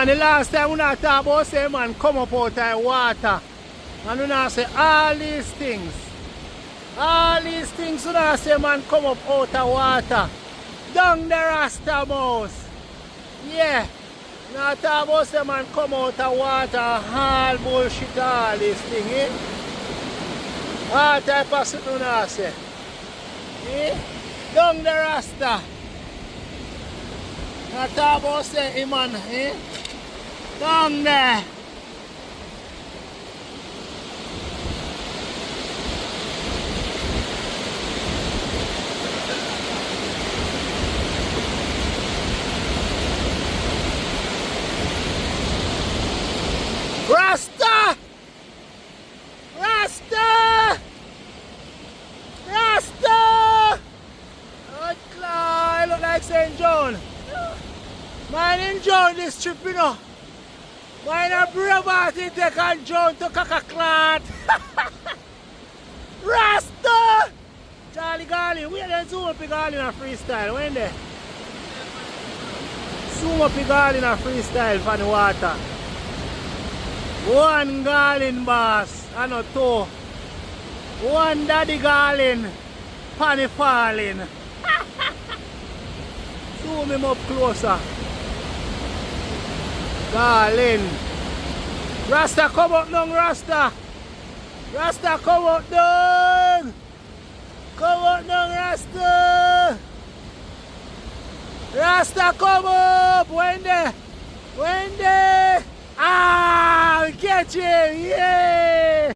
man, the last time we not talk about say man come up out of the water. And we not say all these things. All these things we not say man come up out of water. Down the Rasta mouse. Yeah. Now talk about say man come out of water, all bullshit, all this thing, eh? All type of shit we not say. Eh? Down the Rasta. Now talk about say man, eh? Down there. Rasta! Rasta! Rasta! Oh, I look like St. John. Mine in John this trip, you know. Mine a brave heart in take on John to Kakaklat. Rasta! Charlie Garley, we are zoom up Garley in a freestyle, when they? Zoom up Garley in a freestyle for the water. One garland boss and a two. One daddy garland, panny falling. Zoom him up closer. Garland. Rasta come up down, Rasta. Rasta come up down. Come up down, Rasta. Rasta come up. When they? Ah, we catch him! Yeah!